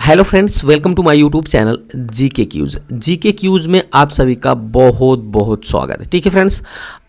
Hello friends, welcome to my YouTube channel GK quiz. GK quiz में आप सभी का बहुत बहुत स्वागत है। ठीक है फ्रेंड्स,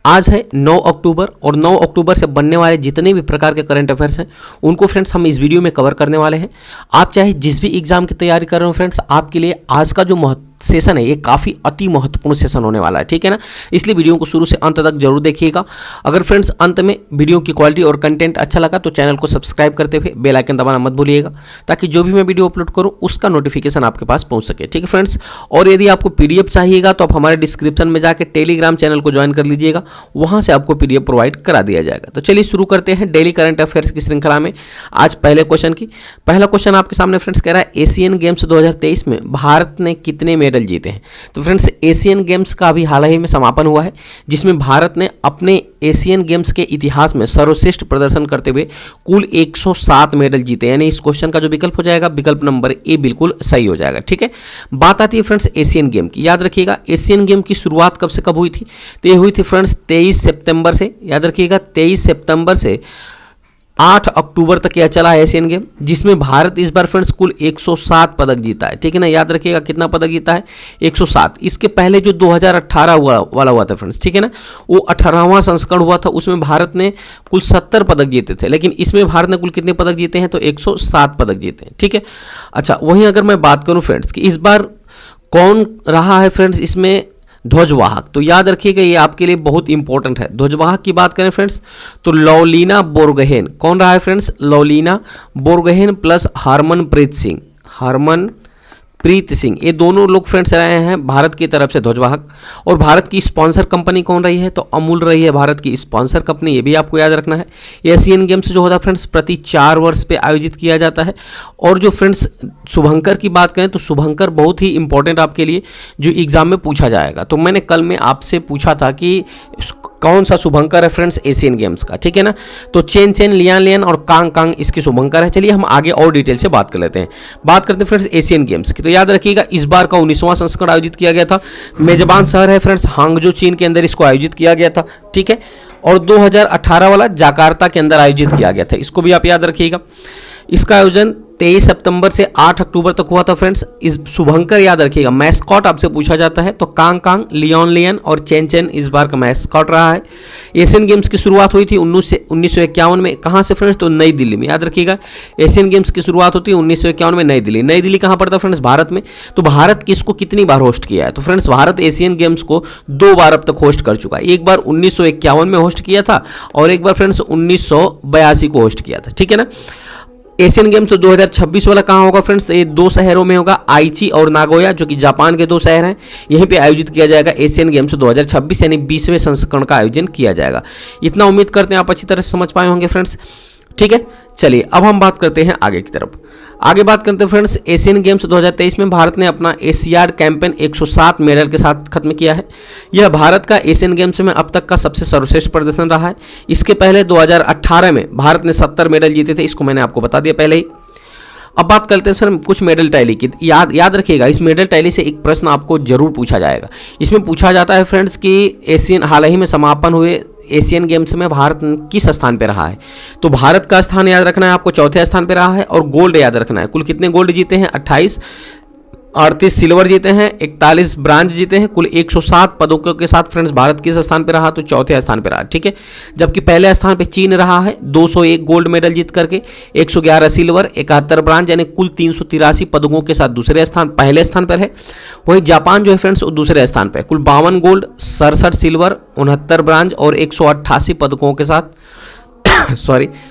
आज है 9 अक्टूबर और 9 अक्टूबर से बनने वाले जितने भी प्रकार के करंट अफेयर्स हैं उनको फ्रेंड्स हम इस वीडियो में कवर करने वाले हैं। आप चाहे जिस भी एग्जाम की तैयारी कर रहे हो फ्रेंड्स, आपके लिए आज का जो सेशन है ये काफ़ी अति महत्वपूर्ण सेशन होने वाला है। ठीक है ना, इसलिए वीडियो को शुरू से अंत तक जरूर देखिएगा। अगर फ्रेंड्स अंत में वीडियो की क्वालिटी और कंटेंट अच्छा लगा तो चैनल को सब्सक्राइब करते हुए बेल आइकन दबाना मत भूलिएगा, ताकि जो भी मैं वीडियो अपलोड करूँ उसका नोटिफिकेशन आपके पास पहुँच सके। ठीक है फ्रेंड्स, और यदि आपको पीडीएफ चाहिएगा तो आप हमारे डिस्क्रिप्शन में जाकर टेलीग्राम चैनल को ज्वाइन कर लीजिएगा, वहाँ से आपको पीडीएफ प्रोवाइड करा दिया जाएगा। तो चलिए शुरू करते हैं डेली करंट अफेयर्स की श्रृंखला में आज पहले क्वेश्चन की। पहला क्वेश्चन आपके सामने फ्रेंड्स कह रहा है एशियन गेम्स 2023 में भारत ने कितने मेडल जीते हैं। तो फ्रेंड्स एशियन गेम्स का अभी हाल ही में समापन हुआ है, जिसमें भारत ने अपने एशियन गेम्स के इतिहास में सर्वश्रेष्ठ प्रदर्शन करते हुए कुल 107 मेडल जीते। यानी इस क्वेश्चन का जो विकल्प हो जाएगा, विकल्प नंबर ए बिल्कुल सही हो जाएगा। ठीक है, बात आती है फ्रेंड्स एशियन गेम की। याद रखिएगा एशियन गेम की शुरुआत कब से कब हुई थी, तो ये हुई थी फ्रेंड्स 23 सितंबर से। याद रखिएगा 23 सितंबर से 8 अक्टूबर तक यह चला है एशियन गेम, जिसमें भारत इस बार फ्रेंड्स कुल 107 पदक जीता है। ठीक है ना, याद रखिएगा कितना पदक जीता है, 107। इसके पहले जो 2018 वाला हुआ था फ्रेंड्स, ठीक है ना, वो 18वां संस्करण हुआ था, उसमें भारत ने कुल 70 पदक जीते थे, लेकिन इसमें भारत ने कुल कितने पदक जीते हैं, तो 107 पदक जीते हैं। ठीक है, अच्छा वहीं अगर मैं बात करूं फ्रेंड्स कि इस बार कौन रहा है फ्रेंड्स इसमें ध्वजवाहक, तो याद रखिएगा ये आपके लिए बहुत इंपॉर्टेंट है। ध्वजवाहक की बात करें फ्रेंड्स तो लवलीना बोरगोहेन कौन रहा है फ्रेंड्स, लवलीना बोरगोहेन प्लस हरमनप्रीत सिंह, ये दोनों लोग फ्रेंड्स रहे हैं भारत की तरफ से ध्वजवाहक। और भारत की स्पॉन्सर कंपनी कौन रही है, तो अमूल रही है भारत की स्पॉन्सर कंपनी, ये भी आपको याद रखना है। एशियन गेम्स जो होता है फ्रेंड्स प्रति 4 वर्ष पे आयोजित किया जाता है। और जो फ्रेंड्स शुभंकर की बात करें तो शुभंकर बहुत ही इंपॉर्टेंट आपके लिए जो एग्जाम में पूछा जाएगा। तो मैंने कल में आपसे पूछा था कि कौन सा शुभंकर है फ्रेंड्स एशियन गेम्स का। ठीक है ना, तो चेन लियान और कांग इसके शुभंकर है। चलिए हम आगे और डिटेल से बात कर लेते हैं। बात करते हैं फ्रेंड्स एशियन गेम्स की। तो याद रखिएगा इस बार का 19वां संस्करण आयोजित किया गया था। मेजबान शहर है फ्रेंड्स हांगजो, चीन के अंदर इसको आयोजित किया गया था। ठीक है, और 2018 वाला जाकार्ता के अंदर आयोजित किया गया था, इसको भी आप याद रखिएगा। इसका आयोजन 23 सितंबर से 8 अक्टूबर तक हुआ था फ्रेंड्स। इस शुभंकर याद रखिएगा, मैस्कॉट आपसे पूछा जाता है तो कांग लियन और चेन इस बार का मैस्कॉट रहा है। एशियन गेम्स की शुरुआत हुई थी 1951 में, कहाँ से फ्रेंड्स, तो नई दिल्ली में। याद रखिएगा एशियन गेम्स की शुरुआत होती है 1951 में नई दिल्ली। नई दिल्ली कहाँ पड़ता है फ्रेंड्स, भारत में। तो भारत किसको कितनी बार होस्ट किया है, तो फ्रेंड्स भारत एशियन गेम्स को 2 बार अब तक होस्ट कर चुका है। एक बार 1951 में होस्ट किया था और एक बार फ्रेंड्स 1982 को होस्ट किया था। ठीक है ना, एशियन गेम्स तो 2026 वाला कहाँ होगा फ्रेंड्स, तो ये 2 शहरों में होगा, आइची और नागोया, जो कि जापान के 2 शहर हैं। यहीं पे आयोजित किया जाएगा एशियन गेम्स 2026, यानी 20वें संस्करण का आयोजन किया जाएगा। इतना उम्मीद करते हैं आप अच्छी तरह से समझ पाए होंगे फ्रेंड्स। ठीक है, चलिए अब हम बात करते हैं आगे की तरफ। आगे बात करते हैं फ्रेंड्स एशियन गेम्स 2023 में भारत ने अपना एशियाड कैंपेन 107 मेडल के साथ खत्म किया है। यह भारत का एशियन गेम्स में अब तक का सबसे सर्वश्रेष्ठ प्रदर्शन रहा है। इसके पहले 2018 में भारत ने 70 मेडल जीते थे, इसको मैंने आपको बता दिया पहले ही। अब बात करते हैं सर कुछ मेडल टैली की। याद रखिएगा इस मेडल टैली से एक प्रश्न आपको जरूर पूछा जाएगा। इसमें पूछा जाता है फ्रेंड्स कि हाल ही में समापन हुए एशियन गेम्स में भारत किस स्थान पे रहा है। तो भारत का स्थान याद रखना है आपको, 4थे स्थान पे रहा है। और गोल्ड याद रखना है, कुल कितने गोल्ड जीते हैं, 28, 38 सिल्वर जीते हैं, 41 ब्रांज जीते हैं। कुल 107 पदकों के साथ फ्रेंड्स भारत किस स्थान पे रहा, तो 4थे स्थान पे रहा। ठीक है, जबकि पहले स्थान पे चीन रहा है 201 गोल्ड मेडल जीत करके, 111 सिल्वर, 71 ब्रांज, यानी कुल 383 पदकों के साथ पहले स्थान पर है। वहीं जापान जो है फ्रेंड्स वो दूसरे स्थान पर, कुल 52 गोल्ड, 67 सिल्वर, 69 ब्रांज और 188 पदकों के साथ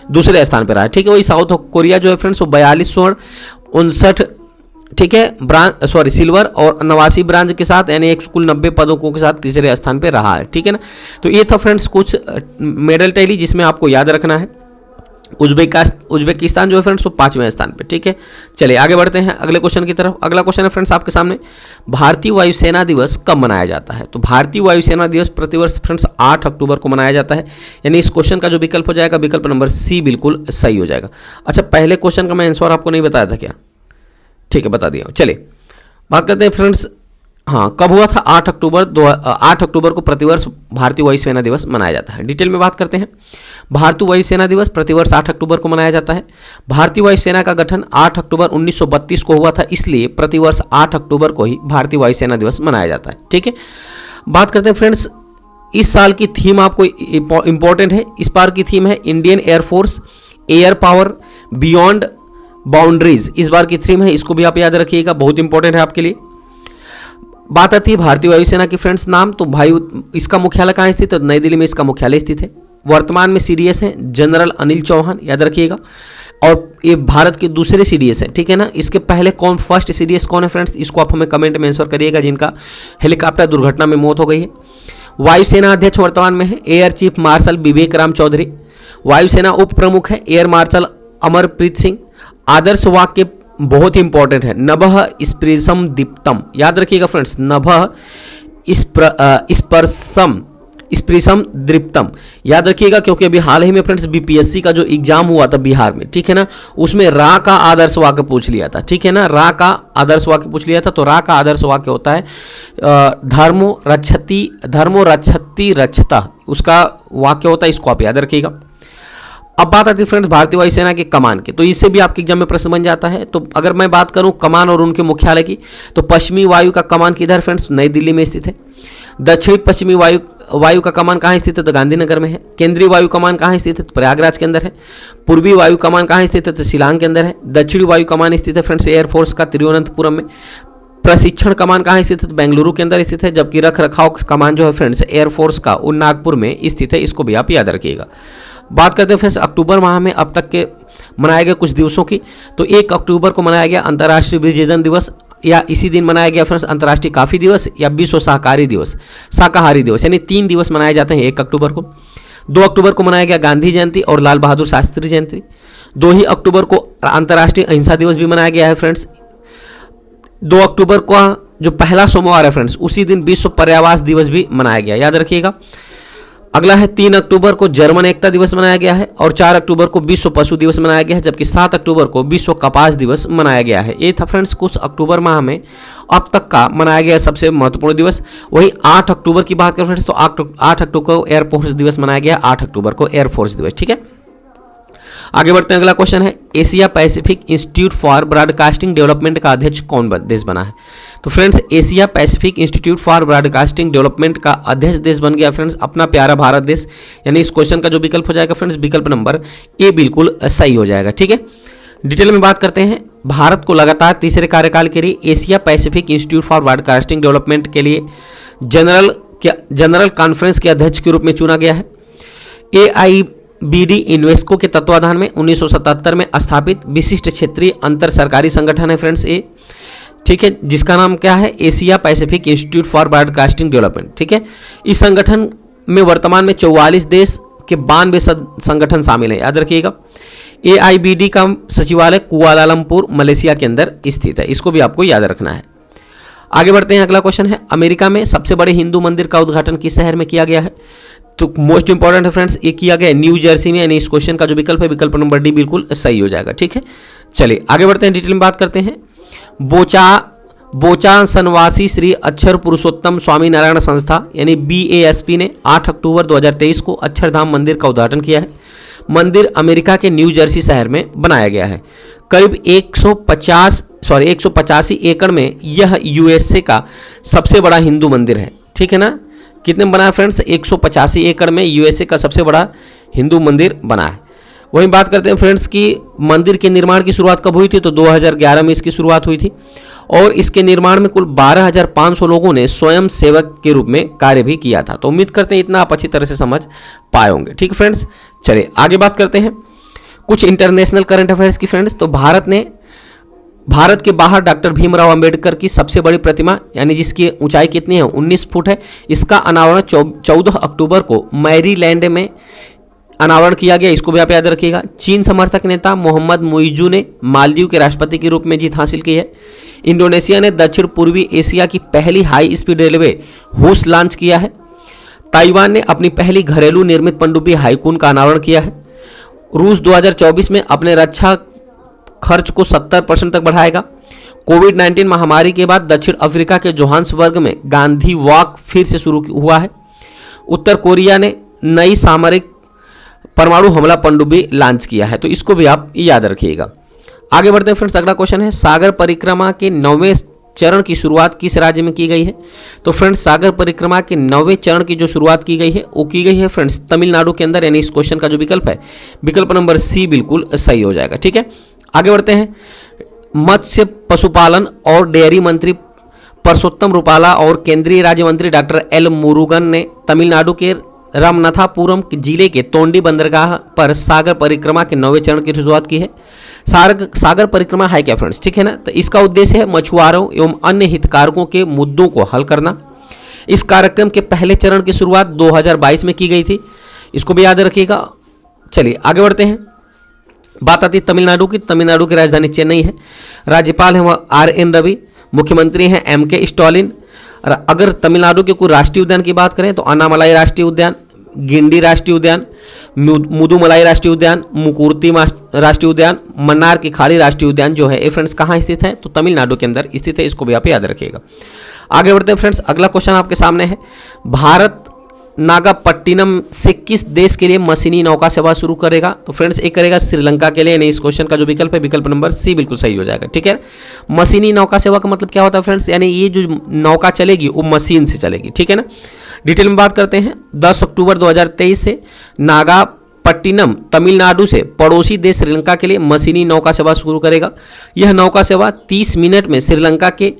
दूसरे स्थान पर रहा है। ठीक है, वही साउथ कोरिया जो है फ्रेंड्स वो 42 स्वर्ण, 59 ठीक है सिल्वर और 89 ब्रांज के साथ, यानी कुल 90 पदकों के साथ तीसरे स्थान पे रहा है। ठीक है ना, तो ये था फ्रेंड्स कुछ मेडल टैली जिसमें आपको याद रखना है। उज्बेकिस्तान जो है फ्रेंड्स वो 5वें स्थान पे। ठीक है, चलिए आगे बढ़ते हैं अगले क्वेश्चन की तरफ। अगला क्वेश्चन है फ्रेंड्स आपके सामने, भारतीय वायुसेना दिवस कब मनाया जाता है। तो भारतीय वायुसेना दिवस प्रतिवर्ष फ्रेंड्स 8 अक्टूबर को मनाया जाता है। यानी इस क्वेश्चन का जो विकल्प हो जाएगा, विकल्प नंबर सी बिल्कुल सही हो जाएगा। अच्छा, पहले क्वेश्चन का मैं आंसर आपको नहीं बताया था क्या, ठीक है बता दिया। चलिए बात करते हैं फ्रेंड्स हाँ, कब हुआ था? 8 अक्टूबर को प्रतिवर्ष भारतीय वायुसेना दिवस मनाया जाता है। डिटेल में बात करते हैं। भारतीय वायुसेना दिवस प्रतिवर्ष 8 अक्टूबर को मनाया जाता है। भारतीय वायुसेना का गठन 8 अक्टूबर 1932 को हुआ था, इसलिए प्रतिवर्ष 8 अक्टूबर को ही भारतीय वायुसेना दिवस मनाया जाता है। ठीक है, बात करते हैं फ्रेंड्स, इस साल की थीम आपको इंपॉर्टेंट है। इस बार की थीम है Indian air force air power beyond boundaries. इस बार की थीम है, इसको भी आप याद रखिएगा, बहुत इंपॉर्टेंट है आपके लिए। बात आती है भारतीय वायुसेना की फ्रेंड्स नाम, तो इसका मुख्यालय कहाँ स्थित है? तो नई दिल्ली में इसका मुख्यालय स्थित है। वर्तमान में सीडीएस है जनरल अनिल चौहान, याद रखिएगा, और ये भारत के दूसरे सीडीएस है। ठीक है ना, इसके पहले कौन फर्स्ट सीडीएस कौन है फ्रेंड्स? इसको आप हमें कमेंट में आंसर करिएगा, जिनका हेलीकॉप्टर दुर्घटना में मौत हो गई है। वायुसेना अध्यक्ष वर्तमान में है एयर चीफ मार्शल विवेक राम चौधरी। वायुसेना उप प्रमुख है एयर मार्शल अमरप्रीत सिंह। आदर्श वाक्य बहुत ही इंपॉर्टेंट है, नभः स्पृशम दीप्तम, याद रखिएगा फ्रेंड्स, नभः स्पृशम दीप्तम, याद रखिएगा, क्योंकि अभी हाल ही में फ्रेंड्स बीपीएससी का जो एग्जाम हुआ था बिहार में, ठीक है ना, उसमें रा का आदर्श वाक्य पूछ लिया था। ठीक है ना, रा का आदर्श वाक्य पूछ लिया था। तो रा का आदर्श वाक्य होता है धर्मो रक्षति रक्षता, उसका वाक्य होता है, इसको आप याद रखिएगा। अब बात आती है फ्रेंड्स भारतीय वायुसेना के कमान की, तो इससे भी आपके एग्जाम में प्रश्न बन जाता है। तो अगर मैं बात करूं कमान और उनके मुख्यालय की, तो पश्चिमी वायु का कमान किधर फ्रेंड्स? नई दिल्ली में स्थित है। दक्षिणी पश्चिमी वायु का कमान कहाँ स्थित है? तो गांधीनगर में है। केंद्रीय वायु कमान कहाँ स्थित है? तो प्रयागराज के अंदर है। पूर्वी वायु कमान कहाँ स्थित है? तो शिलांग के अंदर है। दक्षिणी वायु कमान स्थित है फ्रेंड्स एयरफोर्स का तिरुवनंतपुरम में। प्रशिक्षण कमान कहाँ स्थित है? तो बेंगलुरु के अंदर स्थित है। जबकि रख रखाव कमान जो है फ्रेंड्स एयरफोर्स का वो नागपुर में स्थित है, इसको भी आप याद रखिएगा। बात करते हैं फ्रेंड्स अक्टूबर माह में अब तक के मनाए गए कुछ दिवसों की, तो 1 अक्टूबर को मनाया गया अंतर्राष्ट्रीय वृद्धजन दिवस, या इसी दिन मनाया गया फ्रेंड्स अंतर्राष्ट्रीय काफ़ी दिवस या विश्व शाकाहारी दिवस, यानी 3 दिवस मनाए जाते हैं 1 अक्टूबर को। 2 अक्टूबर को मनाया गया गांधी जयंती और लाल बहादुर शास्त्री जयंती। 2 ही अक्टूबर को अंतर्राष्ट्रीय अहिंसा दिवस भी मनाया गया है फ्रेंड्स। 2 अक्टूबर को जो पहला सोमवार है फ्रेंड्स, उसी दिन विश्व पर्यावरण दिवस भी मनाया गया, याद रखिएगा। अगला है 3 अक्टूबर को जर्मन एकता दिवस मनाया गया है और 4 अक्टूबर को विश्व पशु दिवस मनाया गया है, जबकि 7 अक्टूबर को विश्व कपास दिवस मनाया गया है। ये था फ्रेंड्स कुछ अक्टूबर माह में अब तक का मनाया गया सबसे महत्वपूर्ण दिवस। वहीं 8 अक्टूबर की बात करें फ्रेंड्स, तो 8 अक्टूबर को एयरफोर्स दिवस मनाया गया, 8 अक्टूबर को एयरफोर्स दिवस। ठीक है, आगे बढ़ते हैं। अगला क्वेश्चन है Asia Pacific institute for broadcasting development का अध्यक्ष कौन देश बना है? तो friends Asia Pacific institute for broadcasting development का अध्यक्ष देश बन गया फ्रेंड्स अपना प्यारा भारत देश। यानी इस क्वेश्चन का जो विकल्प हो जाएगा फ्रेंड्स, विकल्प नंबर ए बिल्कुल सही हो जाएगा। ठीक है, डिटेल में बात करते हैं। भारत को लगातार तीसरे कार्यकाल के लिए Asia Pacific institute for broadcasting development के लिए जनरल कॉन्फ्रेंस के अध्यक्ष के रूप में चुना गया है। AIBD यूनेस्को के तत्वाधान में 1977 में स्थापित विशिष्ट क्षेत्रीय अंतर सरकारी संगठन है फ्रेंड्स ये। ठीक है, जिसका नाम क्या है? Asia Pacific institute for broadcasting development. ठीक है, इस संगठन में वर्तमान में 44 देश के 92 संगठन शामिल है, याद रखिएगा। AIBD का सचिवालय कुआलालंपुर मलेशिया के अंदर स्थित है, इसको भी आपको याद रखना है। आगे बढ़ते हैं। अगला क्वेश्चन है अमेरिका में सबसे बड़े हिंदू मंदिर का उद्घाटन किस शहर में किया गया है? तो मोस्ट इंपॉर्टेंट है फ्रेंड्स, ये किया गया न्यू जर्सी में। यानी इस क्वेश्चन का जो विकल्प है विकल्प नंबर डी बिल्कुल सही हो जाएगा। ठीक है, चलिए आगे बढ़ते हैं, डिटेल में बात करते हैं। बोचा सनवासी श्री अक्षर पुरुषोत्तम स्वामी नारायण संस्था यानी BASP ने 8 अक्टूबर 2023 को अक्षरधाम मंदिर का उद्घाटन किया है। मंदिर अमेरिका के न्यू जर्सी शहर में बनाया गया है। करीब 185 एकड़ में यह USA का सबसे बड़ा हिंदू मंदिर है। ठीक है ना, कितने में बना है फ्रेंड्स? 185 एकड़ में USA का सबसे बड़ा हिंदू मंदिर बना है। वहीं बात करते हैं फ्रेंड्स कि मंदिर के निर्माण की शुरुआत कब हुई थी? तो 2011 में इसकी शुरुआत हुई थी और इसके निर्माण में कुल 12,500 लोगों ने स्वयं सेवक के रूप में कार्य भी किया था। तो उम्मीद करते हैं इतना आप अच्छी तरह से समझ पाए होंगे। ठीक है फ्रेंड्स, चलिए आगे बात करते हैं कुछ इंटरनेशनल करंट अफेयर्स की फ्रेंड्स। तो भारत के बाहर डॉक्टर भीमराव अंबेडकर की सबसे बड़ी प्रतिमा यानी जिसकी ऊंचाई कितनी है? 19 फुट है। इसका अनावरण 14 अक्टूबर को मैरीलैंड में अनावरण किया गया, इसको भी आप याद रखिएगा। चीन समर्थक नेता मोहम्मद मुइजू ने मालदीव के राष्ट्रपति के रूप में जीत हासिल की है। इंडोनेशिया ने दक्षिण पूर्वी एशिया की पहली हाई स्पीड रेलवे हुस लॉन्च किया है। ताइवान ने अपनी पहली घरेलू निर्मित पनडुब्बी हाईकून का अनावरण किया है। रूस 2024 में अपने रक्षा खर्च को 70% तक बढ़ाएगा। कोविड-19 महामारी के बाद दक्षिण अफ्रीका के जोहान्सबर्ग में गांधी वॉक फिर से शुरू हुआ है। उत्तर कोरिया ने नई सामरिक परमाणु हमला पनडुब्बी लॉन्च किया है, तो इसको भी आप याद रखिएगा। आगे बढ़ते हैं फ्रेंड्स, अगला क्वेश्चन है सागर परिक्रमा के 9वें चरण की शुरुआत किस राज्य में की गई है? तो फ्रेंड्स सागर परिक्रमा के 9वें चरण की जो शुरुआत की गई है वो की गई है फ्रेंड्स तमिलनाडु के अंदर, यानी इस क्वेश्चन का जो विकल्प है विकल्प नंबर सी बिल्कुल सही हो जाएगा। ठीक है, आगे बढ़ते हैं। मत्स्य पशुपालन और डेयरी मंत्री परसोत्तम रुपाला और केंद्रीय राज्य मंत्री डॉक्टर एल मुरुगन ने तमिलनाडु के रामनाथापुरम जिले के तोंडी बंदरगाह पर सागर परिक्रमा के 9वें चरण की शुरुआत की है। सागर परिक्रमा है क्या फ्रेंड्स? ठीक है ना, तो इसका उद्देश्य है मछुआरों एवं अन्य हितधारकों के मुद्दों को हल करना। इस कार्यक्रम के पहले चरण की शुरुआत 2022 में की गई थी, इसको भी याद रखिएगा। चलिए आगे बढ़ते हैं। बात आती है तमिलनाडु की। तमिलनाडु की राजधानी चेन्नई है, राज्यपाल हैं वह आर.एन. रवि, मुख्यमंत्री हैं M.K. स्टालिन। अगर तमिलनाडु के कोई राष्ट्रीय उद्यान की बात करें तो अन्नामलाई राष्ट्रीय उद्यान, गिंडी राष्ट्रीय उद्यान, मुदुमलाई राष्ट्रीय उद्यान, मुकुर्ती राष्ट्रीय उद्यान, मन्नार की खाड़ी राष्ट्रीय उद्यान जो है ये फ्रेंड्स कहाँ स्थित है? तो तमिलनाडु के अंदर स्थित है, इसको भी आप याद रखिएगा। आगे बढ़ते हैं फ्रेंड्स, अगला क्वेश्चन आपके सामने है। भारत नागापट्टिनम से किस देश के लिए मशीनी नौका सेवा शुरू करेगा? तो फ्रेंड्स एक करेगा श्रीलंका के लिए, यानी इस क्वेश्चन का जो विकल्प है विकल्प नंबर सी बिल्कुल सही हो जाएगा। ठीक है, मशीनी नौका सेवा का मतलब क्या होता है फ्रेंड्स? यानी ये जो नौका चलेगी वो मशीन से चलेगी। ठीक है ना, डिटेल में बात करते हैं। 10 अक्टूबर 2023 से नागापट्टिनम तमिलनाडु से पड़ोसी देश श्रीलंका के लिए मशीनी नौका सेवा शुरू करेगा। यह नौका सेवा 30 मिनट में श्रीलंका के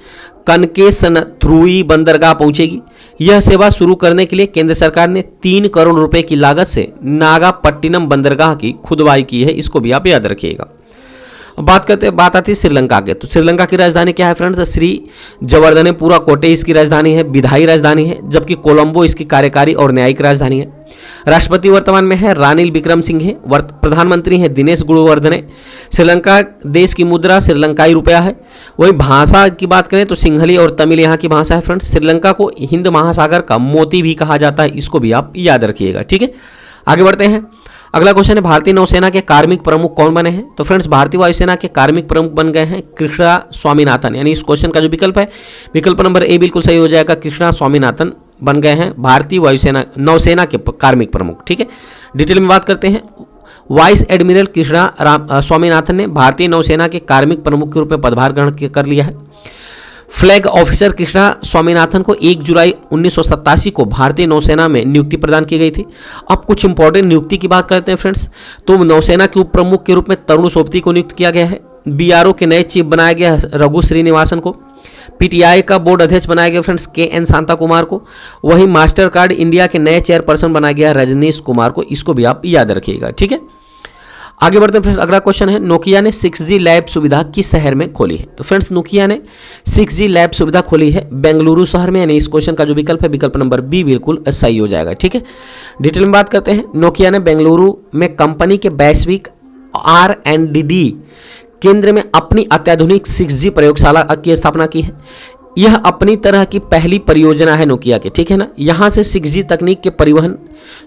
कनकेसनथ्रुई बंदरगाह पहुंचेगी। यह सेवा शुरू करने के लिए केंद्र सरकार ने 3 करोड़ रुपए की लागत से नागापट्टिनम बंदरगाह की खुदवाई की है, इसको भी आप याद रखिएगा। बात आती है श्रीलंका के। तो श्रीलंका की राजधानी क्या है फ्रेंड्स? श्री जवर्धनेपुरा कोटे इसकी राजधानी है, विधायी राजधानी है, जबकि कोलंबो इसकी कार्यकारी और न्यायिक राजधानी है। राष्ट्रपति वर्तमान में है रानिल विक्रमसिंघे, प्रधानमंत्री हैं दिनेश गुणवर्धने। श्रीलंका देश की मुद्रा श्रीलंकाई रुपया है। वहीं भाषा की बात करें तो सिंहली और तमिल यहाँ की भाषा है फ्रेंड्स। श्रीलंका को हिंद महासागर का मोती भी कहा जाता है, इसको भी आप याद रखिएगा। ठीक है, आगे बढ़ते हैं। अगला क्वेश्चन है भारतीय नौसेना के कार्मिक प्रमुख कौन बने हैं? तो फ्रेंड्स भारतीय वायुसेना के कार्मिक प्रमुख बन गए हैं कृष्णा स्वामीनाथन, यानी इस क्वेश्चन का जो विकल्प है विकल्प नंबर ए बिल्कुल सही हो जाएगा। कृष्णा स्वामीनाथन बन गए हैं भारतीय वायुसेना नौसेना के कार्मिक प्रमुख। ठीक है, डिटेल में बात करते हैं। वाइस एडमिरल कृष्णा स्वामीनाथन ने भारतीय नौसेना के कार्मिक प्रमुख के रूप में पदभार ग्रहण कर लिया है। फ्लैग ऑफिसर कृष्णा स्वामीनाथन को 1 जुलाई 1987 को भारतीय नौसेना में नियुक्ति प्रदान की गई थी। अब कुछ इंपॉर्टेंट नियुक्ति की बात करते हैं फ्रेंड्स। तो नौसेना के उप प्रमुख के रूप में तरुण सोबती को नियुक्त किया गया है। बीआरओ के नए चीफ बनाया गया रघु श्रीनिवासन को। पीटीआई का बोर्ड अध्यक्ष बनाया गया फ्रेंड्स के.एन. शांता कुमार को। वहीं मास्टर कार्ड इंडिया के नए चेयरपर्सन बनाया गया रजनीश कुमार को, इसको भी आप याद रखिएगा। ठीक है, आगे बढ़ते हैं फ्रेंड्स। अगला क्वेश्चन है नोकिया ने 6G लैब सुविधा किस शहर में खोली है? तो फ्रेंड्स नोकिया ने 6G लैब सुविधा खोली है बेंगलुरु शहर में, यानी इस क्वेश्चन का जो विकल्प है विकल्प नंबर बी बिल्कुल सही हो जाएगा। ठीक है, डिटेल में बात करते हैं। नोकिया ने बेंगलुरु में कंपनी के वैश्विक R&D केंद्र में अपनी अत्याधुनिक 6G प्रयोगशाला की स्थापना की है। यह अपनी तरह की पहली परियोजना है नोकिया के। ठीक है ना, यहाँ से 6G तकनीक के परिवहन,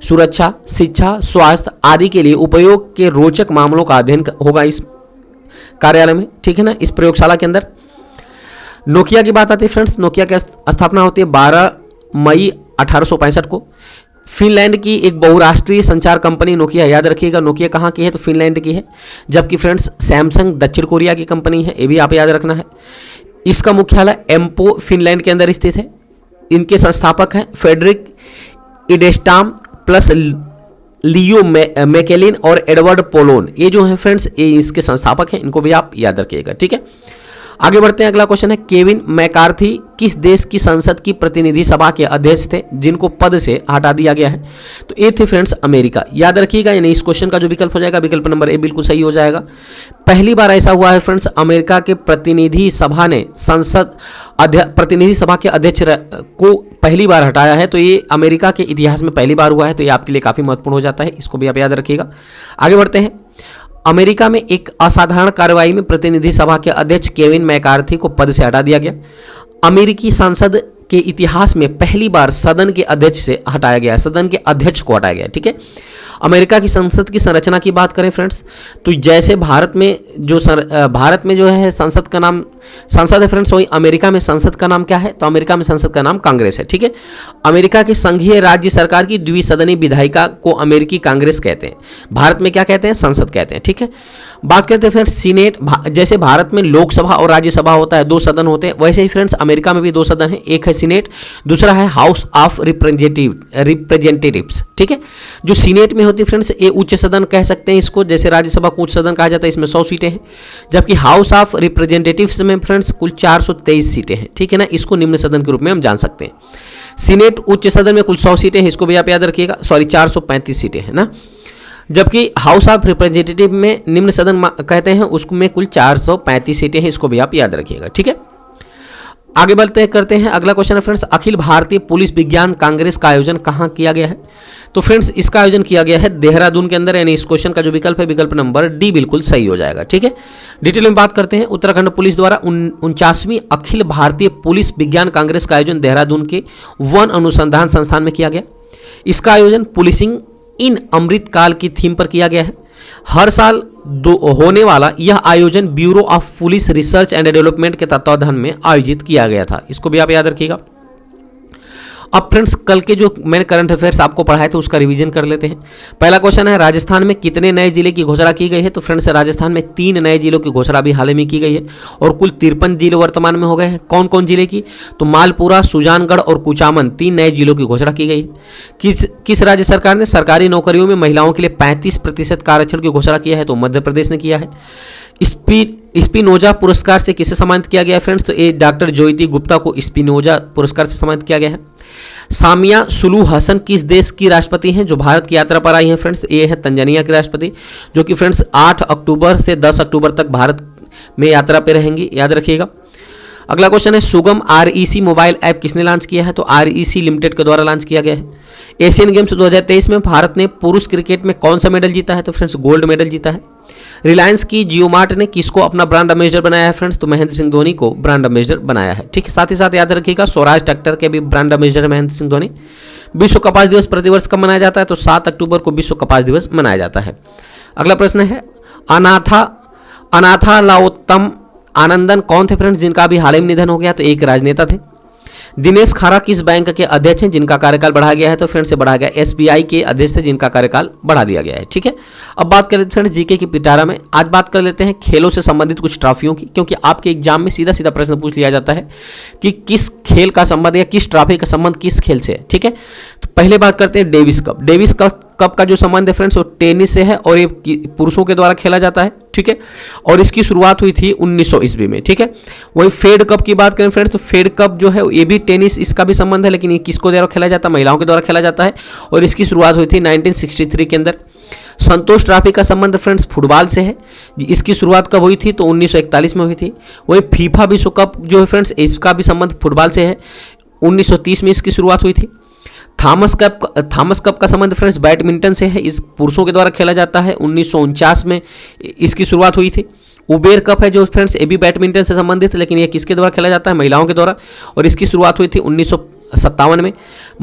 सुरक्षा, शिक्षा, स्वास्थ्य आदि के लिए उपयोग के रोचक मामलों का अध्ययन होगा इस कार्यालय में। ठीक है ना, इस प्रयोगशाला के अंदर। नोकिया की बात आती है फ्रेंड्स। नोकिया की स्थापना होती है 12 मई 1865 को। फिनलैंड की एक बहुराष्ट्रीय संचार कंपनी नोकिया, याद रखिएगा नोकिया कहाँ की है? तो फिनलैंड की है। जबकि फ्रेंड्स सैमसंग दक्षिण कोरिया की कंपनी है, ये भी आप याद रखना है। इसका मुख्यालय एम्पो फिनलैंड के अंदर स्थित है। इनके संस्थापक हैं फेडरिक इडेस्टाम प्लस लियो मैकेलिन और एडवर्ड पोलोन, ये जो है फ्रेंड्स ये इसके संस्थापक हैं, इनको भी आप याद रखिएगा। ठीक है, आगे बढ़ते हैं। अगला क्वेश्चन है केविन मैकार्थी किस देश की संसद की प्रतिनिधि सभा के अध्यक्ष थे जिनको पद से हटा दिया गया है? तो ये थे फ्रेंड्स अमेरिका, याद रखिएगा। यानी इस क्वेश्चन का जो विकल्प हो जाएगा विकल्प नंबर ए बिल्कुल सही हो जाएगा। पहली बार ऐसा हुआ है फ्रेंड्स, अमेरिका के प्रतिनिधि सभा ने प्रतिनिधि सभा के अध्यक्ष को पहली बार हटाया है। तो ये अमेरिका के इतिहास में पहली बार हुआ है, तो ये आपके लिए काफी महत्वपूर्ण हो जाता है, इसको भी आप याद रखिएगा। आगे बढ़ते हैं। अमेरिका में एक असाधारण कार्रवाई में प्रतिनिधि सभा के अध्यक्ष केविन मैकार्थी को पद से हटा दिया गया। अमेरिकी संसद के इतिहास में पहली बार सदन के अध्यक्ष से हटाया गया, सदन के अध्यक्ष को हटाया गया। ठीक है, अमेरिका की संसद की संरचना की बात करें फ्रेंड्स, तो जैसे भारत में जो है संसद का नाम संसद है फ्रेंड्स, वही अमेरिका में संसद का नाम क्या है, तो अमेरिका में संसद का नाम कांग्रेस है। ठीक है, अमेरिका की संघीय राज्य सरकार की द्विसदनी विधायिका को अमेरिकी कांग्रेस कहते हैं, भारत में क्या कहते हैं, संसद कहते हैं। ठीक है, बात करते हैं फ्रेंड्स सीनेट। जैसे भारत में लोकसभा और राज्यसभा होता है, 2 सदन होते हैं, वैसे ही फ्रेंड्स अमेरिका में भी 2 सदन है, एक है सीनेट, दूसरा है हाउस ऑफ रिप्रेजेंटेटिव्स। ठीक है, जो सीनेट में होती है फ्रेंड्स ये उच्च सदन कह सकते हैं इसको, जैसे राज्यसभा को उच्च सदन कहा जाता है, इसमें 100 सीटें हैं, जबकि हाउस ऑफ रिप्रेजेंटेटिव्स में फ्रेंड्स कुल 423 सीटें हैं। ठीक है ना, इसको निम्न सदन के रूप में हम जान सकते हैं। सीनेट उच्च सदन में कुल 100 सीटें हैं, इसको भी आप याद रखिएगा, सॉरी 435 सीटें हैं ना, जबकि हाउस ऑफ रिप्रेजेंटेटिव में निम्न सदन कहते हैं उसमें कुल 435 सीटें हैं, इसको भी आप याद रखिएगा। ठीक है, आगे बढ़ते करते हैं। अगला क्वेश्चन है फ्रेंड्स, अखिल भारतीय पुलिस विज्ञान कांग्रेस का आयोजन कहाँ किया गया है, तो फ्रेंड्स इसका आयोजन किया गया है देहरादून के अंदर, यानी इस क्वेश्चन का जो विकल्प है विकल्प नंबर डी बिल्कुल सही हो जाएगा। ठीक है, डिटेल में बात करते हैं। उत्तराखंड पुलिस द्वारा 49वीं अखिल भारतीय पुलिस विज्ञान कांग्रेस का आयोजन देहरादून के वन अनुसंधान संस्थान में किया गया। इसका आयोजन पुलिसिंग इन अमृत काल की थीम पर किया गया है। हर साल होने वाला यह आयोजन bureau of police research and development के तत्वाधान में आयोजित किया गया था, इसको भी आप याद रखिएगा। अब फ्रेंड्स कल के जो मैंने करंट अफेयर्स आपको पढ़ाए थे उसका रिवीजन कर लेते हैं। पहला क्वेश्चन है, राजस्थान में कितने नए जिले की घोषणा की गई है, तो फ्रेंड्स राजस्थान में 3 नए जिलों की घोषणा भी हाल ही में की गई है और कुल 53 जिले वर्तमान में हो गए हैं। कौन कौन जिले की, तो मालपुरा, सुजानगढ़ और कुचामन 3 नए जिलों की घोषणा की गई है। किस राज्य सरकार ने सरकारी नौकरियों में महिलाओं के लिए 35% आरक्षण की घोषणा किया है, तो मध्य प्रदेश ने किया है। स्पिनोजा पुरस्कार से किसे सम्मानित किया गया है फ्रेंड्स, तो ये डॉक्टर ज्योति गुप्ता को स्पिनोजा पुरस्कार से सम्मानित किया गया है। सामिया सुलू हसन किस देश की राष्ट्रपति हैं जो भारत की यात्रा पर आई हैं फ्रेंड्स, ये है तंजानिया के राष्ट्रपति, जो कि फ्रेंड्स 8 अक्टूबर से 10 अक्टूबर तक भारत में यात्रा पर रहेंगी, याद रखिएगा। अगला क्वेश्चन है, सुगम REC मोबाइल ऐप किसने लॉन्च किया है, तो REC लिमिटेड के द्वारा लॉन्च किया गया है। एशियन गेम्स 2023 में भारत ने पुरुष क्रिकेट में कौन सा मेडल जीता है, तो फ्रेंड्स गोल्ड मेडल जीता है। रिलायंस की जियो मार्ट ने किसको अपना ब्रांड एम्बेसडर बनाया है फ्रेंड्स, तो महेंद्र सिंह धोनी को ब्रांड एम्बेसडर बनाया है। ठीक है, साथ ही साथ याद रखिएगा स्वराज ट्रैक्टर के भी ब्रांड एम्बेसडर महेंद्र सिंह धोनी। विश्व कपास दिवस प्रतिवर्ष कब मनाया जाता है, तो 7 अक्टूबर को विश्व कपास दिवस मनाया जाता है। अगला प्रश्न है, अनाथालाओत्तम आनंदन कौन थे फ्रेंड्स जिनका अभी हाल ही में निधन हो गया, तो एक राजनेता थे। दिनेश खारा किस बैंक के अध्यक्ष हैं जिनका कार्यकाल बढ़ा गया है, तो फ्रेंड्स से बढ़ा गया। SBI के अध्यक्ष थे जिनका कार्यकाल बढ़ा दिया गया है। ठीक है, अब बात कर लेते हैं फ्रेंड्स जीके की पिटारा में। आज बात कर लेते हैं खेलों से संबंधित कुछ ट्रॉफियों की, क्योंकि आपके एग्जाम में सीधा सीधा प्रश्न पूछ लिया जाता है कि किस खेल का संबंध या किस ट्रॉफी का संबंध किस खेल से है। ठीक है, तो पहले बात करते हैं डेविस कप। डेविस कप का जो संबंध है फ्रेंड्स वो टेनिस से है और ये पुरुषों के द्वारा खेला जाता है। ठीक है, और इसकी शुरुआत हुई थी 1900 ईस्वी में। ठीक है, वही फेड कप की बात करें फ्रेंड्स, तो फेड कप जो है ये भी टेनिस, इसका भी संबंध है, लेकिन ये किसको द्वारा खेला जाता है, महिलाओं के द्वारा खेला जाता है और इसकी शुरुआत हुई थी 1963 के अंदर। संतोष ट्रॉफी का संबंध फ्रेंड्स फुटबॉल से है, इसकी शुरुआत कब हुई थी, तो 1941 में हुई थी। वही फीफा विश्व कप जो है फ्रेंड्स इसका भी संबंध फुटबॉल से है, 1930 में इसकी शुरुआत हुई थी। थॉमस कप का संबंध फ्रेंड्स बैडमिंटन से है, इस पुरुषों के द्वारा खेला जाता है, 1949 में इसकी शुरुआत हुई थी। उबेर कप है जो फ्रेंड्स ये भी बैडमिंटन से संबंधित है, लेकिन ये किसके द्वारा खेला जाता है, महिलाओं के द्वारा, और इसकी शुरुआत हुई थी 1957 में।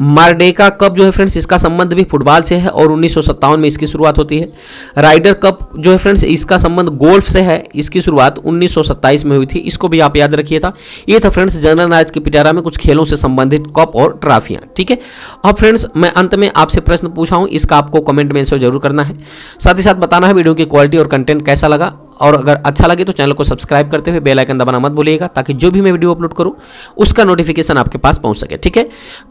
मार्डेका कप जो है फ्रेंड्स इसका संबंध भी फुटबॉल से है और 1957 में इसकी शुरुआत होती है। राइडर कप जो है फ्रेंड्स इसका संबंध गोल्फ से है, इसकी शुरुआत 1927 में हुई थी, इसको भी आप याद रखिए था। ये था फ्रेंड्स जनरल नॉलेज की पिटारा में कुछ खेलों से संबंधित कप और ट्रॉफियां। ठीक है, अब फ्रेंड्स मैं अंत में आपसे प्रश्न पूछा हूं, इसका आपको कमेंट में आंसर जरूर करना है, साथ ही साथ बताना है वीडियो की क्वालिटी और कंटेंट कैसा लगा, और अगर अच्छा लगे तो चैनल को सब्सक्राइब करते हुए बेल आइकन दबाना मत भूलिएगा, ताकि जो भी मैं वीडियो अपलोड करूं उसका नोटिफिकेशन आपके पास पहुंच सके। ठीक है,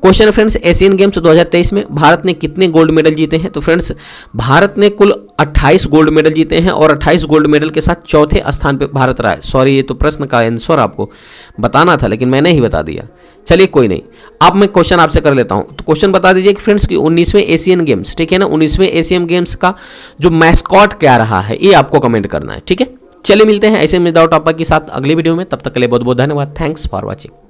क्वेश्चन है फ्रेंड्स, एशियन गेम्स 2023 में भारत ने कितने गोल्ड मेडल जीते हैं, तो फ्रेंड्स भारत ने कुल 28 गोल्ड मेडल जीते हैं और 28 गोल्ड मेडल के साथ चौथे स्थान पर भारत रहा है। सॉरी, ये तो प्रश्न का आंसर आपको बताना था लेकिन मैंने ही बता दिया, चलिए कोई नहीं। अब मैं क्वेश्चन आपसे कर लेता हूं, तो क्वेश्चन बता दीजिए कि फ्रेंड्स कि 19वें एशियन गेम्स, ठीक है ना, 19वें एशियन गेम्स का जो मैस्कॉट क्या रहा है ये आपको कमेंट करना है। ठीक है, चलिए मिलते हैं ऐसे मजेदार टॉपिक के साथ अगली वीडियो में, तब तक के लिए बहुत बहुत धन्यवाद। Thanks for watching.